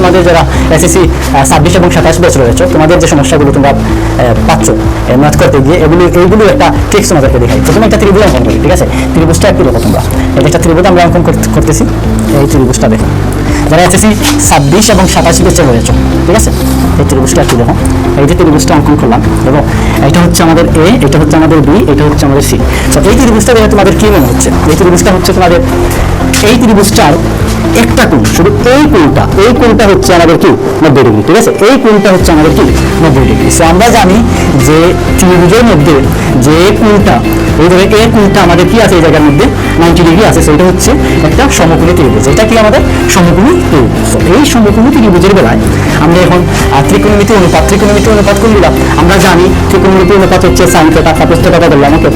তোমাদের যারা এসএসসি 26 এবং 27 ব্যাচ রয়েছে, তোমাদের যে সমস্যাগুলো তোমরা পাচ্ছ ম্যাথ করতে গিয়ে, এইগুলো একটা ট্রিক্স তোমাদেরকে দেখাই। প্রথমে একটা ত্রিভুজ অঙ্কন করি, ঠিক আছে? ত্রিভুজটা একটু দেখো তোমরা, এই একটা ত্রিভুজ আমরা অঙ্কন করতেছি। এই ত্রিভুজটা দেখো, যারা এসএসসি 26 এবং 27 ব্যাচে রয়েছে, ঠিক আছে? এই ত্রিভুজটা একটু দেখো, এই যে ত্রিভুজটা অঙ্কন করলাম, দেখো এটা হচ্ছে আমাদের এ, এটা হচ্ছে আমাদের বি, এটা হচ্ছে আমাদের সি। তো এই ত্রিভুজটা দেখে তোমাদের কি মনে হচ্ছে? এই ত্রিভুজটা হচ্ছে তোমাদের এই ত্রিভুজটার একটা কোণ, শুধু এই কোণটা হচ্ছে আমাদের কি 90 ডিগ্রি, ঠিক আছে? এই কোণটা হচ্ছে আমাদের কি 90 ডিগ্রি। সো আমরা জানি যে ত্রিভুজের মধ্যে যে কোণটা, এই ধরে এই কোণটা আমাদের কি আছে, এই জায়গার মধ্যে 90 ডিগ্রি আছে। সেটা হচ্ছে একটা সমকোণী ত্রিভুজ। এটা কি আমাদের সমকোণী ত্রিভুজ। তো এই সমকোণী ত্রিভুজের বেলায় আমরা এখন ত্রিকোণমিতি অনুপাত করে দিলাম। আমরা জানি ত্রিকোণমিতি অনুপাত হচ্ছে সাইন থিটা, সাপোজ থিটা বললাম, ওকে?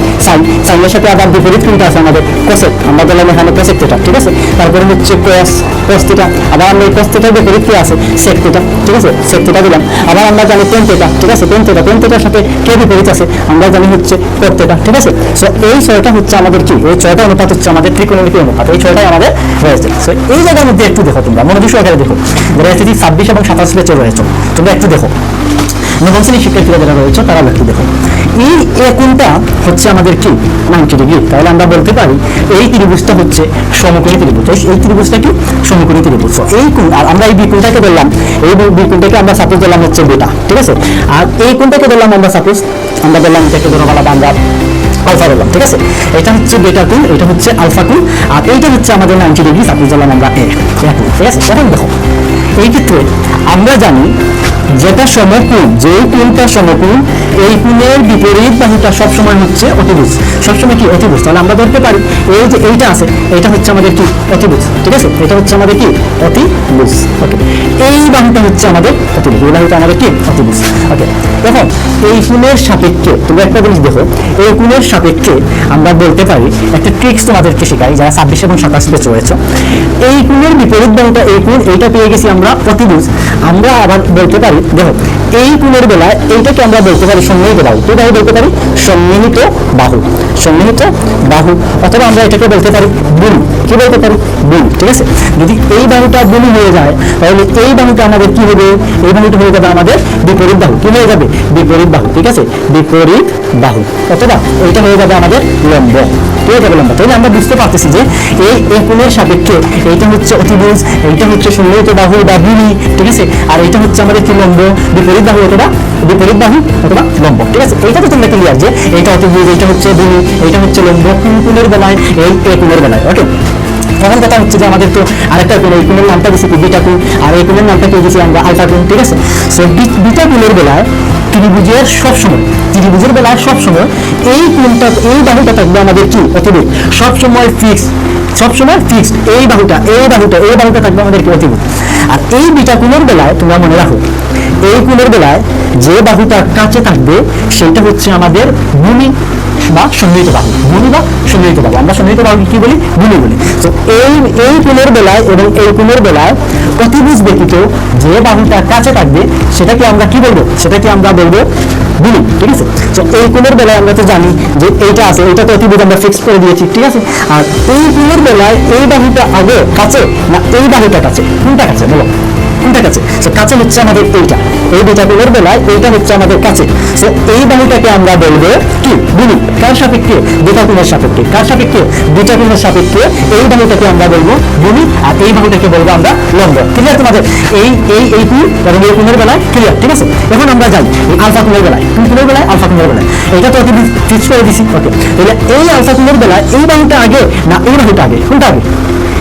সাইনের সাথে আবার বিপরীত কোণটা আছে আমাদের কোসেক, আমরা বললাম এখানে কোসেক থিটা, ঠিক আছে? তারপরে হচ্ছে cos থিটা, আবার আমরা এই cos থিটার বিপরীত কি আছে, sec থিটা, ঠিক আছে? sec থিটা দিলাম। আবার আমরা জানি tan থিটা, ঠিক আছে? tan থিটার সাথে কে বিপরীত আছে, আমরা জানি হচ্ছে cot থিটা, ঠিক আছে? সো এই ছয়টা হচ্ছে আমাদের কি, এই ছয়টা অনুপাত হচ্ছে আমাদের ত্রিকোণমিতি অনুপাত, এই ছয়টাই আমাদের রয়েছে। সো এই জায়গার মধ্যে একটু দেখো তোমরা, মনোযোগ সহকারে দেখো, যারা এসএসসি 26 এবং 27 ব্যাচে রয়েছে, তোমরা একটু দেখো, নবম শ্রেণীর শিক্ষার্থীরা যারা রয়েছে তারা একটু দেখো, এই কোণটা হচ্ছে আমাদের কি 90 ডিগ্রি। তাহলে আমরা বলতে পারি এই ত্রিভুজটা হচ্ছে সমকোণী ত্রিভুজ। এই ত্রিভুজটা কি সমকোণী ত্রিভুজ। এই কোণ, আর আমরা এই বিকোণটাকে বললাম, এই বিকোণটাকে আমরা সাপোজ দিলাম হচ্ছে বেটা, ঠিক আছে? আর এই কোণটাকে বললাম আমরা সাপোজ, আমরা বললাম এটাকে ধরো বলা আমরা আলফা বললাম, ঠিক আছে? এটা হচ্ছে বেটা কোণ, এটা হচ্ছে আলফা কোণ, আর এইটা হচ্ছে আমাদের 90 ডিগ্রি, সাপোজ দিলাম আমরা এ, ঠিক আছে? এখন দেখো, এই ক্ষেত্রে আমরা জানি যেটা সমকোণ, যে কোণটা সমকোণ, এই কোণের বিপরীত বাহুটা সবসময় হচ্ছে অতিভুজ, সবসময় কি অতিভুজ। তাহলে আমরা ধরতে পারি এই যে এইটা আছে, এটা হচ্ছে আমাদের কি অতিভুজ, ঠিক আছে? এটা হচ্ছে আমাদের কি অতিভুজ, ওকে? এই বাহুটা হচ্ছে আমাদের অতিভুজ, এই বাহুটা আমাদের কি অতিভুজ, ওকে? দেখো এই কোণের সাপেক্ষে তোমরা একটা জিনিস দেখো, এই কোণের সাপেক্ষে আমরা বলতে পারি একটা ট্রিক্স তোমাদেরকে শেখাই যারা 26 এবং 27 ব্যাচে রয়েছে। এই কোণের বিপরীত বাহুটা, এই কোণ, এইটা পেয়ে গেছি আমরা অতিভুজ। আমরা আবার বলতে পারি, দেখো এই কোণের বেলায় এইটাকে আমরা বলতে পারি সম্মিলিত বাহু, তো তাই বলতে পারি সম্মিলিত বাহু, অথবা আমরা এটাকে বলতে পারি বুনি, কি বলতে পারি বুনি, ঠিক আছে? যদি এই বাহুটা বুনি হয়ে যায় তাহলে এই বাহুটা আমাদের কি হবে, এই বাহুটা হয়ে যাবে আমাদের বিপরীত বাহু, কি হয়ে যাবে বিপরীত বাহু, ঠিক আছে? বিপরীত বাহু, অথবা এইটা হয়ে যাবে আমাদের লম্ব, হয়ে যাবে লম্ব। তাহলে আমরা বুঝতে পারতেছি যে এই কোণের সাপেক্ষে এইটা হচ্ছে অতিভুজ, এইটা হচ্ছে সম্মিলিত বাহু বা বুনি, ঠিক আছে? আর এইটা হচ্ছে আমাদের কি লম্ব, বিপরীত বাহু অথবা লম্ব, ঠিক আছে? এইটা তো তোমরা ক্লিয়ার যে এইটা অতিভুজ, এইটা হচ্ছে বুনি, এইটা হচ্ছে লম্ব কোণের বেলায়, এই কোণের বেলায়, ওকে? এখন কথা হচ্ছে যে আমাদের তো আরেকটা কোণ, এই কোণের নামটা দিচ্ছি বিটা কোণ, আর এই কোণের নামটা পেয়ে গেছি আমরা আলফা কোণ, ঠিক আছে? সো বিটা কোণের বেলায় ত্রিভুজের বেলায় সবসময় এই কোণটা, এই বাহুটা থাকবে আমাদের কি অতিভুজ, সবসময় ফিক্সড, এই বাহুটা থাকবে আমাদের কি অতিভুজ। আর এই বিটা কোণের বেলায় তোমরা মনে রাখো, এই কোণের বেলায় যে বাহুটা কাছে থাকবে সেটা হচ্ছে আমাদের বুনি বা সম্মিলিত বাহু, আমরা সম্মিলিত বাহুকে কি বলি, বুনি বলি। তো এই কোণের বেলায় এবং এই কোণের বেলায় অতিভুজ ব্যতীত যে বাহুটা কাছে থাকবে সেটাকে আমরা কি বলবো, সেটাকে আমরা বলবো বুনি, ঠিক আছে? তো এই কোণের বেলায় আমরা তো জানি যে এইটা আছে, এইটা তো অতিভুজ আমরা ফিক্স করে দিয়েছি, ঠিক আছে? আর এই কোণের বেলায় এই বাহুটা আগে কাছে না এই বাহুটা কাছে, কোনটা কাছে বলো, কোনটা কাছে? সো কাছে হচ্ছে আমাদের এইটা, এই বিটা কোণের বেলায় এইটা হচ্ছে আমাদের কাছে। সো এই বাহুটাকে আমরা বলবো কি বুনি, কার সাপেক্ষে, বিটা কোণের সাপেক্ষে, কার সাপেক্ষে, বিটা কোণের সাপেক্ষে এই বাহুটাকে আমরা বলবো বুনি, আর এই বাহুটাকে বলবো আমরা লম্ব। ক্লিয়ার তোমাদের এই কোণ এবং এই কোণের বেলায়, ক্লিয়ার, ঠিক আছে? এখন আমরা যাই এই আলফা কোণের বেলায়, কোন কোণের বেলায়, আলফা কোণের বেলায়। এটা তো অতিভুজ ফিক্স করে দিছি, ওকে? তাহলে এই আলফা কোণের বেলায় এই বাহুটা আগে না এই বাহুটা আগে, কোনটা আগে,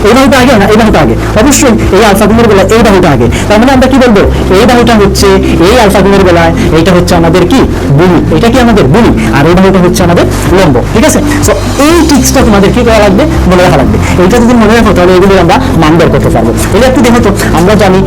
এই বাহুটা আগে না এই বাহুটা আগে? অবশ্যই এই আলফা কোণের বেলায় এই বাহুটা আগে। তার মানে আমরা কি বলবো, এই বাহুটা হচ্ছে এই আলফা কোণের বেলায় এইটা হচ্ছে আমাদের কি বুনি, এটা কি আমাদের বুনি, আর এই বাহুটা হচ্ছে আমাদের লম্ব, ঠিক আছে? সো এই ট্রিক্সটা তোমাদের কি করা লাগবে, মনে রাখা লাগবে। এইটা যদি মনে রাখো তাহলে এগুলো আমরা মান বের করতে পারবো। তাহলে একটু দেখো তো, আমরা জানি